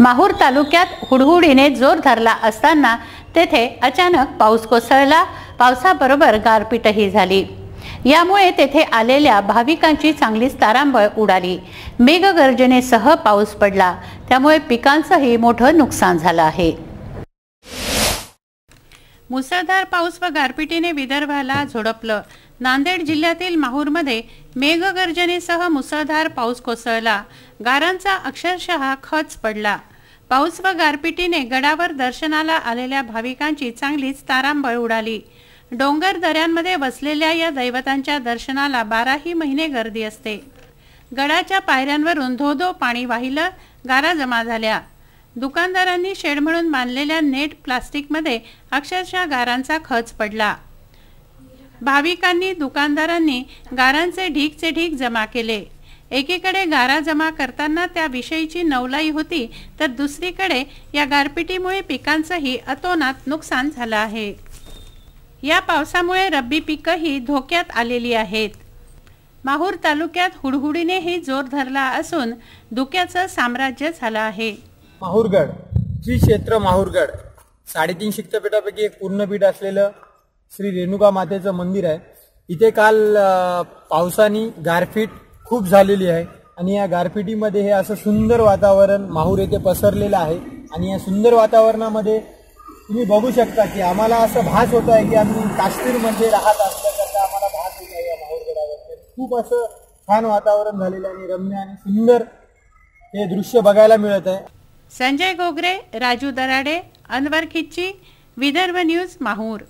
माहूर तालुक्यात हुडहुडीने जोर धरला असताना तेथे अचानक पाऊस कोसळला। पावसाबरोबर गारपीटही झाली। यामुळे तेथे आलेल्या भाविकांची चांगलीच तारांबळ उडाली। मेघगर्जनेसह पाऊस पडला, त्यामुळे पिकांचंही मोठं नुकसान झालं आहे। मुसळधार पाऊस व गारपिटीने विदर्भाला झोडपलं। नांदेड जिल्ह्यातील माहूरमध्ये मेघगर्जनेसह मुसळधार पाऊस कोसळला। गारांचा अक्षरशः खच पडला। पाऊस व गारपिटीने गडावर दर्शनाला आलेल्या भाविकांची चांगलीच तारांबळ उडाली। डोंगर दऱ्यांमध्ये वसलेल्या या दैवतांच्या दर्शनाला 12ही महिने गर्दी असते। गडाच्या पायऱ्यांवरून धोधो पाणी वाहिलं, गारा जमा झाल्या। दुकानदारांनी शेड म्हणून बांधलेल्या नेट प्लास्टिकमध्ये अक्षरशः गारांचा खच पडला। भाविकांनी दुकानदारांनी गारांचे ढीगचे ढीग जमा केले। एकीकडे गारा जमा करताना त्याविषयीची नवलाई होती, तर दुसरीकडे या गारपिटीमुळे पिकांचंही अतोनात नुकसान झालं आहे। या पावसामुळे रब्बी पिकंही धोक्यात आलेली आहेत। माहूर तालुक्यात हुडहुडीनेही जोर धरला असून धुक्याचं साम्राज्य झालं आहे। माहूरगड श्री क्षेत्र माहूरगड 3.5 शक्तिपीठापैकी एक पूर्णपीठ असलेलं श्री रेणुका मातेचं मंदिर आहे। इथे काल पावसाने गारपीट खूप झालेली आहे आणि या गारपिटीमध्ये हे असं सुंदर वातावरण माहूर येथे पसरलेलं आहे। आणि या सुंदर वातावरणामध्ये तुम्ही बघू शकता की आम्हाला असं भास होत आहे की आम्ही काश्मीरमध्ये राहत असल्यासारखं आम्हाला भास होत आहे। या माहूरगडावर खूप असं छान वातावरण झालेलं आणि रम्य आणि सुंदर हे दृश्य बघायला मिळत आहे। संजय गोगरे, राजू दराडे, अनवर खिच्ची, विदर्भ न्यूज, माहूर।